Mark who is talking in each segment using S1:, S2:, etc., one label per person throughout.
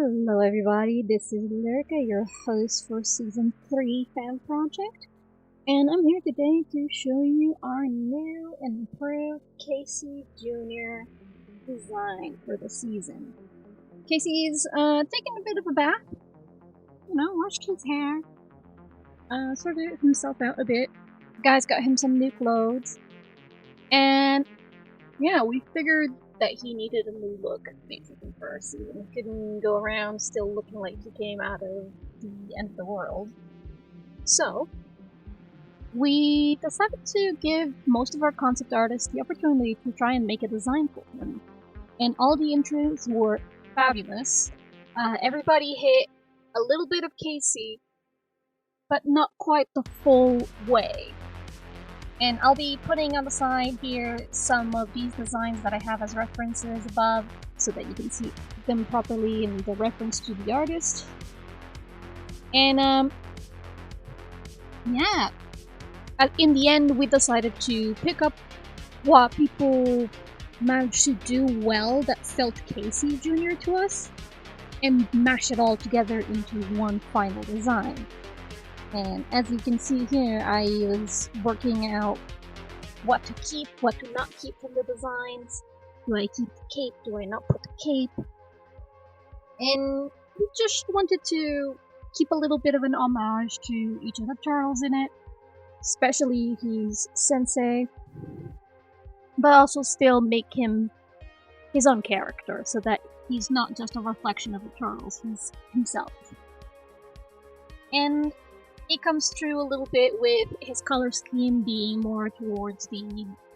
S1: Hello everybody, this is Lyrica, your host for Season 3 fan project, and I'm here today to show you our new and improved Casey Jr. design for the season. Casey's taking a bit of a bath, washed his hair, sorted himself out a bit. The guy's got him some new clothes, and yeah, we figured that he needed a new look, basically, for our season. He couldn't go around still looking like he came out of the end of the world. So, we decided to give most of our concept artists the opportunity to try and make a design for him. And all the entries were fabulous. Everybody hit a little bit of Casey, but not quite the full way. And I'll be putting on the side here some of these designs that I have as references above so that you can see them properly in the reference to the artist. And yeah, in the end we decided to pick up what people managed to do well that felt Casey Jr. to us and mash it all together into one final design. And as you can see here, I was working out what to keep, what to not keep from the designs. Do I keep the cape? Do I not put the cape? And just wanted to keep a little bit of an homage to each of the turtles in it, especially his sensei, but also still make him his own character so that he's not just a reflection of the turtles, he's himself. And it comes through a little bit with his color scheme being more towards the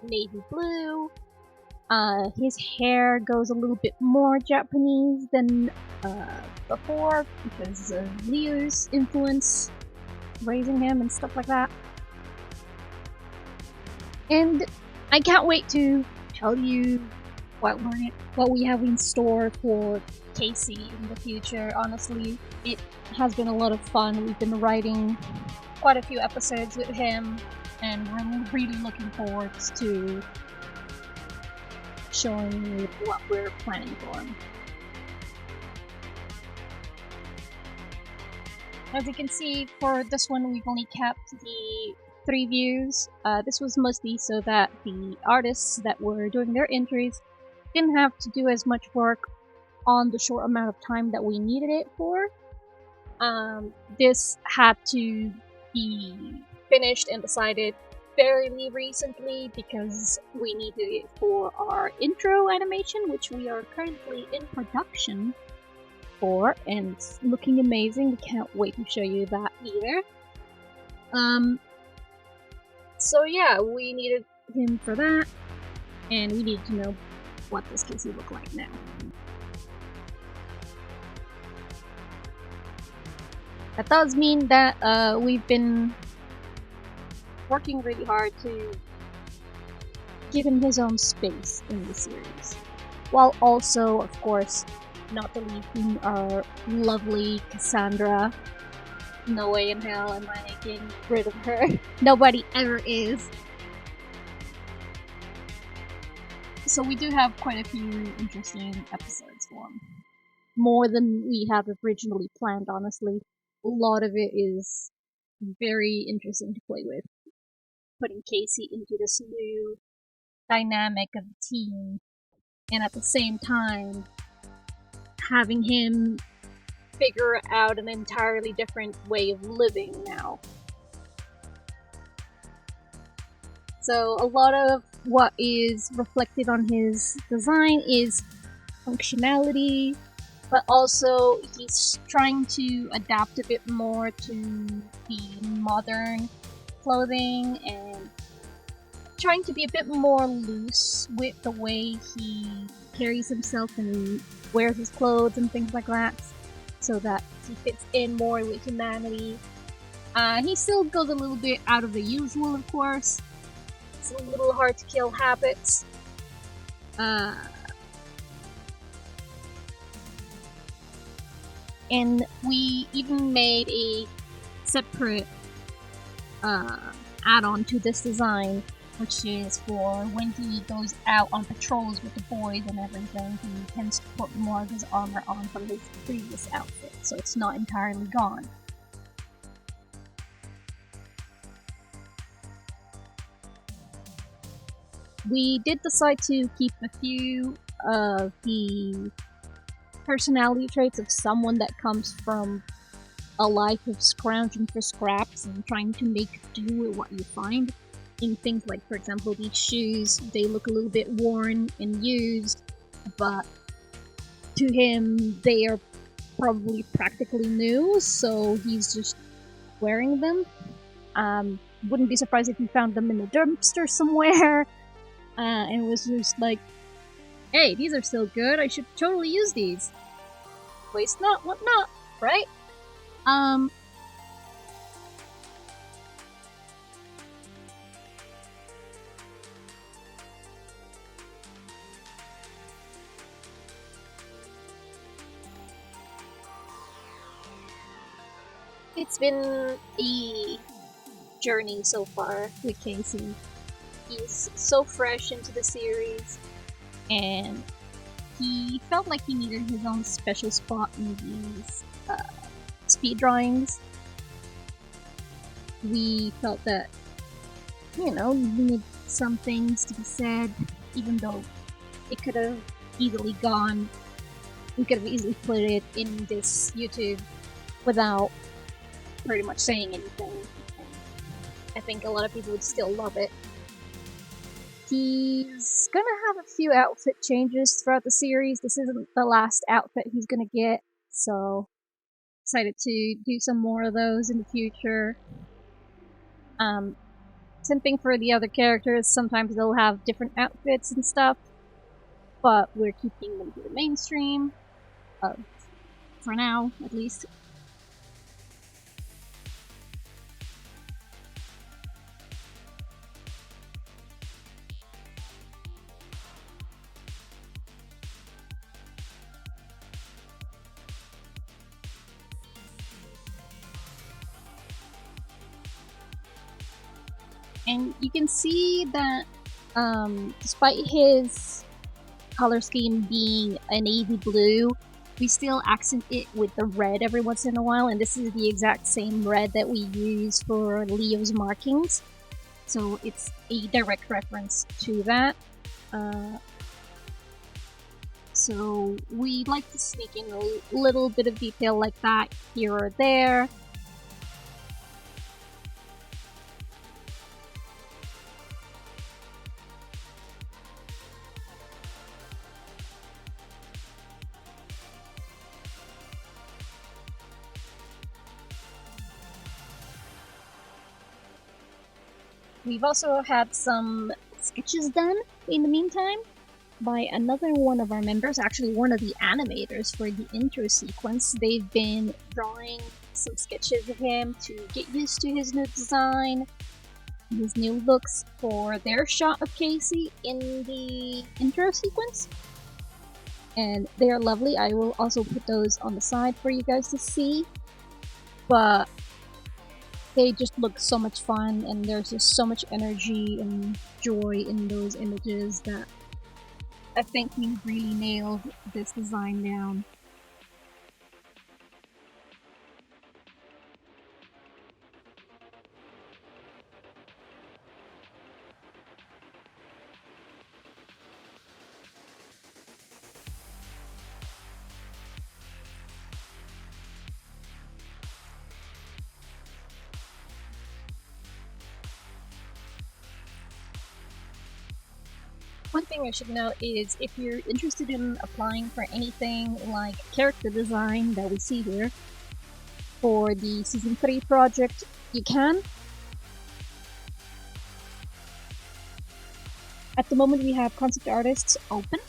S1: navy blue. His hair goes a little bit more Japanese than before because of Ryu's influence raising him and stuff like that. And I can't wait to tell you what we have in store for Casey in the future. Honestly, it has been a lot of fun. We've been writing quite a few episodes with him, and we're really looking forward to showing you what we're planning for him. As you can see, for this one we've only kept the 3 views. This was mostly so that the artists that were doing their entries didn't have to do as much work on the short amount of time that we needed it for. This had to be finished and decided fairly recently because we needed it for our intro animation, which we are currently in production for, and it's looking amazing. We can't wait to show you that either. So yeah, we needed him for that, and we needed to know what this Casey look like now. That does mean that we've been working really hard to give him his own space in the series, while also, of course, not deleting our lovely Cassandra. No way in hell am I getting rid of her. Nobody ever is. So we do have quite a few interesting episodes for him. More than we had originally planned, honestly. A lot of it is very interesting to play with. Putting Casey into this new dynamic of the team, and at the same time, having him figure out an entirely different way of living now. So a lot of what is reflected on his design is functionality, but also he's trying to adapt a bit more to the modern clothing and trying to be a bit more loose with the way he carries himself and wears his clothes and things like that, so that he fits in more with humanity. He still goes a little bit out of the usual, of course. It's a little hard to kill habits. And we even made a separate add-on to this design which is for when he goes out on patrols with the boys and everything, he tends to put more of his armor on from his previous outfit, so it's not entirely gone. We did decide to keep a few of the personality traits of someone that comes from a life of scrounging for scraps and trying to make do with what you find. In things like, for example, these shoes, they look a little bit worn and used, but to him, they are probably practically new, so he's just wearing them. Wouldn't be surprised if he found them in a dumpster somewhere, and was just like, hey, these are still good, I should totally use these. Waste not, what not, right? It's been a journey so far with Casey. He's so fresh into the series, and he felt like he needed his own special spot in these speed drawings. We felt that, we need some things to be said, even though it could have easily gone, we could have easily put it in this YouTube without pretty much saying anything. I think a lot of people would still love it. He's gonna have a few outfit changes throughout the series. This isn't the last outfit he's gonna get, so excited to do some more of those in the future. Same thing for the other characters. Sometimes they'll have different outfits and stuff, but we're keeping them to the mainstream, for now, at least. And you can see that despite his color scheme being a navy blue, we still accent it with the red every once in a while, and this is the exact same red that we use for Leo's markings. So it's a direct reference to that. So we like to sneak in a little bit of detail like that here or there. We've also had some sketches done in the meantime by another one of our members, actually one of the animators for the intro sequence. They've been drawing some sketches of him to get used to his new design, his new looks for their shot of Casey in the intro sequence. And they are lovely. I will also put those on the side for you guys to see. But they just look so much fun, and there's just so much energy and joy in those images that I think we really nailed this design down. One thing I should note is if you're interested in applying for anything like character design that we see here for the Season 3 project, you can. At the moment we have concept artists open.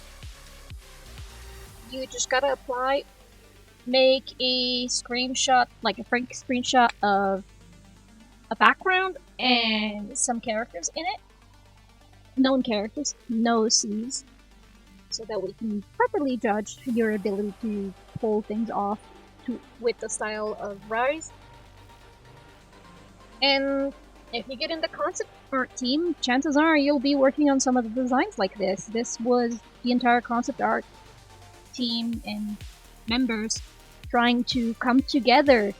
S1: You just gotta apply, make a screenshot, like a frank screenshot of a background and some characters in it. Known characters, no C's, so that we can properly judge your ability to pull things off with the style of Rise. And if you get in the concept art team, chances are you'll be working on some of the designs like this. This was the entire concept art team and members trying to come together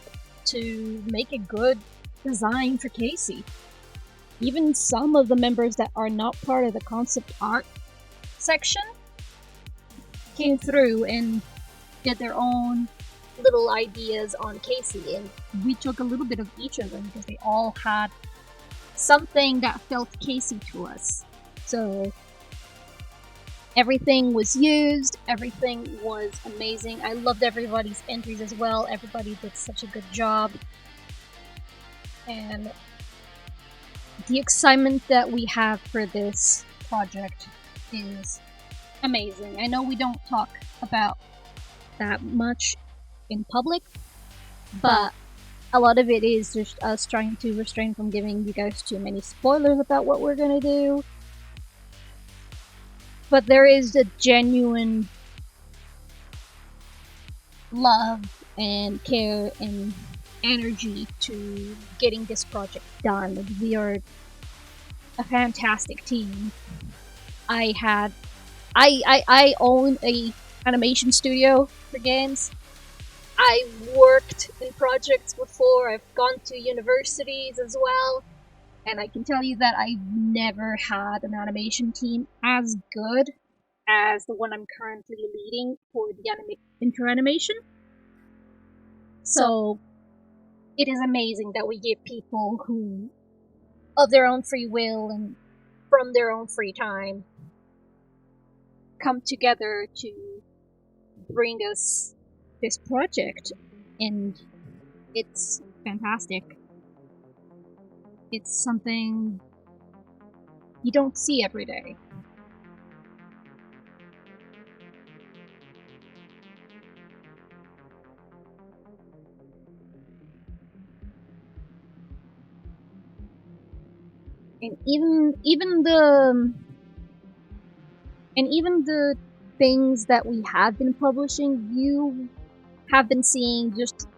S1: to make a good design for Casey. Even some of the members that are not part of the concept art section came through and did their own little ideas on Casey, and we took a little bit of each of them because they all had something that felt Casey to us. So everything was used, everything was amazing. I loved everybody's entries as well. Everybody did such a good job. And the excitement that we have for this project is amazing. I know we don't talk about that much in public, but a lot of it is just us trying to refrain from giving you guys too many spoilers about what we're gonna do. But there is a genuine love and care and energy to getting this project done. We are a fantastic team. I own a animation studio for games. I worked in projects before. I've gone to universities as well, and I can tell you that I've never had an animation team as good as the one I'm currently leading for the inter-animation. So it is amazing that we give people who, of their own free will and from their own free time, come together to bring us this project, and it's fantastic. It's something you don't see every day. And even the things that we have been publishing, you have been seeing just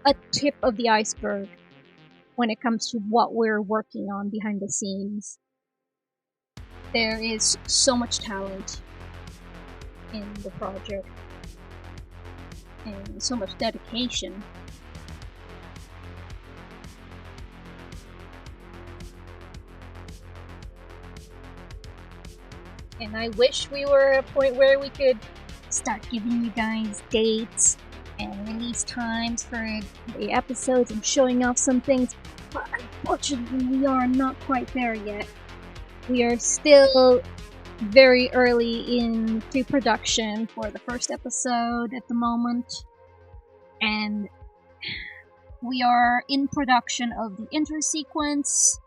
S1: a tip of the iceberg when it comes to what we're working on behind the scenes. There is so much talent in the project and so much dedication. And I wish we were at a point where we could start giving you guys dates and release times for the episodes and showing off some things, but unfortunately we are not quite there yet. We are still very early in pre-production for the first episode at the moment, and we are in production of the intro sequence.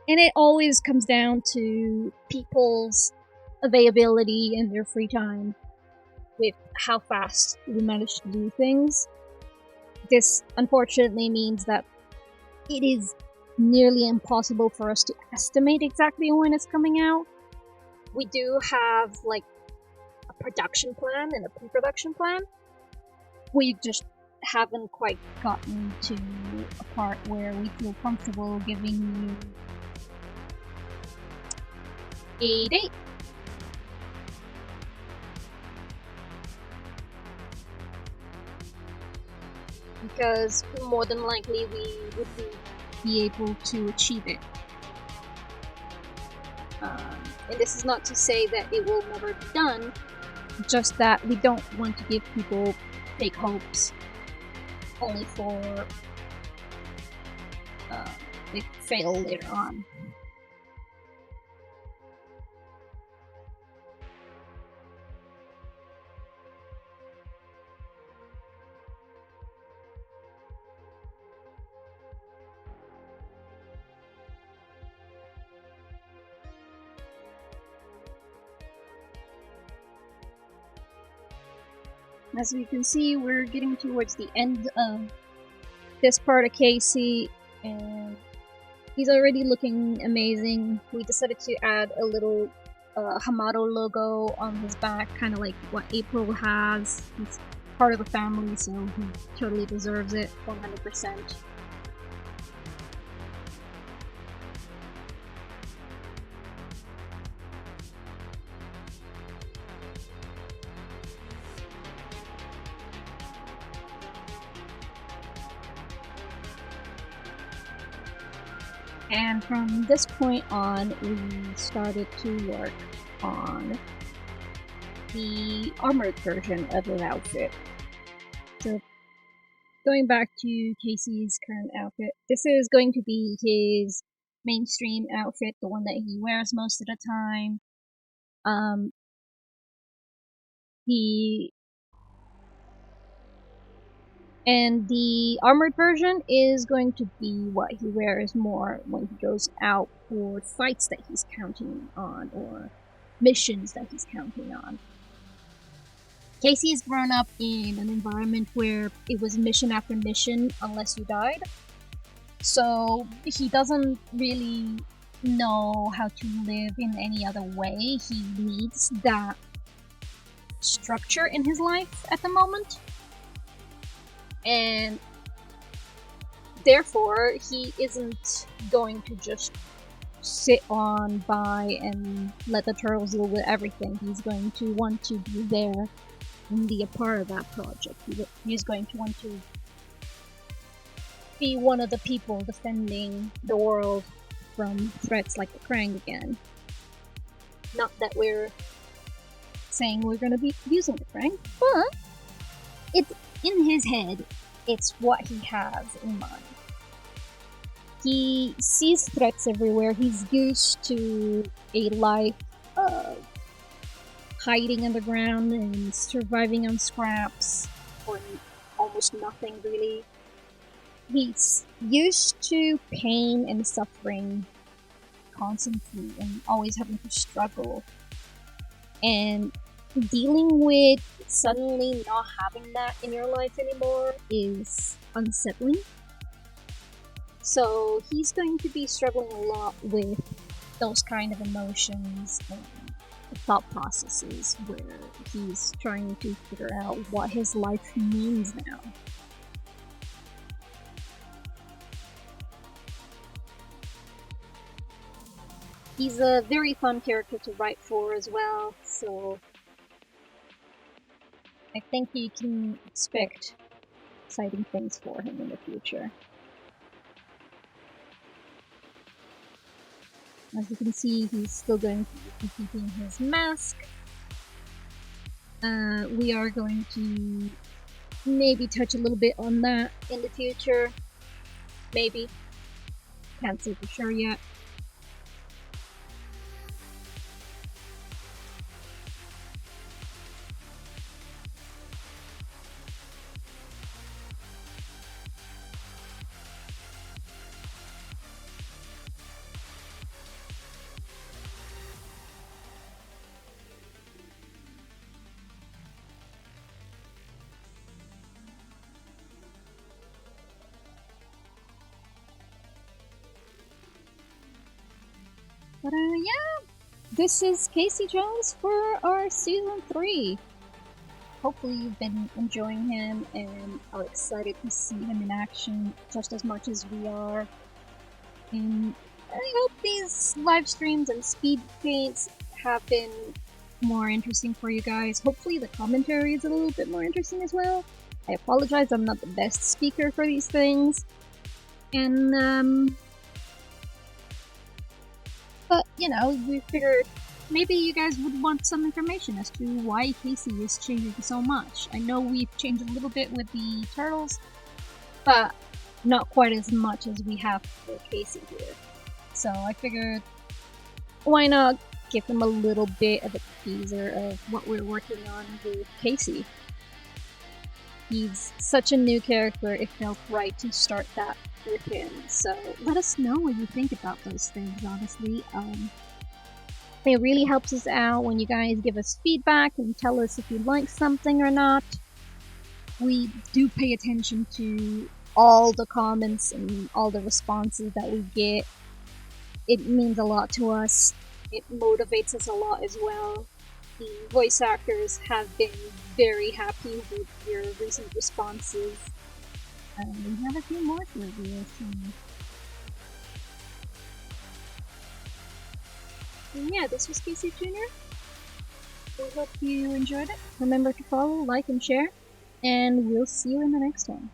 S1: And it always comes down to people's availability and their free time with how fast we manage to do things. This unfortunately means that it is nearly impossible for us to estimate exactly when it's coming out. We do have like a production plan and a pre-production plan. We just haven't quite gotten to a part where we feel comfortable giving you a date. Because more than likely we would be able to achieve it. And this is not to say that it will never be done, just that we don't want to give people fake hopes only for they fail later on. As we can see, we're getting towards the end of this part of Casey, and he's already looking amazing. We decided to add a little Hamato logo on his back, kind of like what April has. He's part of the family, so he totally deserves it, 100%. And from this point on, we started to work on the armored version of his outfit. So, going back to Casey's current outfit, this is going to be his mainstream outfit, the one that he wears most of the time. And the armored version is going to be what he wears more when he goes out for fights that he's counting on or missions that he's counting on. Casey's grown up in an environment where it was mission after mission unless you died. So he doesn't really know how to live in any other way. He needs that structure in his life at the moment. And therefore, he isn't going to just sit on by and let the turtles deal with everything. He's going to want to be there and be a part of that project. He's going to want to be one of the people defending the world from threats like the Krang again. Not that we're saying we're going to be using the Krang, but it's in his head, it's what he has in mind. He sees threats everywhere. He's used to a life of hiding underground and surviving on scraps or almost nothing, really. He's used to pain and suffering constantly and always having to struggle. And dealing with suddenly not having that in your life anymore is unsettling. So he's going to be struggling a lot with those kind of emotions and thought processes where he's trying to figure out what his life means now. He's a very fun character to write for as well, so I think you can expect exciting things for him in the future. As you can see, he's still going to be keeping his mask. We are going to maybe touch a little bit on that in the future. Maybe. Can't say for sure yet. But yeah, this is Casey Jones for our Season 3. Hopefully you've been enjoying him and are excited to see him in action just as much as we are. And I hope these live streams and speed paints have been more interesting for you guys. Hopefully the commentary is a little bit more interesting as well. I apologize, I'm not the best speaker for these things. And but, you know, we figured maybe you guys would want some information as to why Casey is changing so much. I know we've changed a little bit with the turtles, but not quite as much as we have for Casey here. So I figured, why not give them a little bit of a teaser of what we're working on with Casey. He's such a new character, it felt right to start that with him. So let us know what you think about those things, honestly. It really helps us out when you guys give us feedback and tell us if you like something or not. We do pay attention to all the comments and all the responses that we get. It means a lot to us. It motivates us a lot as well. The voice actors have been very happy with your recent responses. We have a few more to review soon. And yeah, this was Casey Jr. We hope you enjoyed it. Remember to follow, like, and share, and we'll see you in the next one.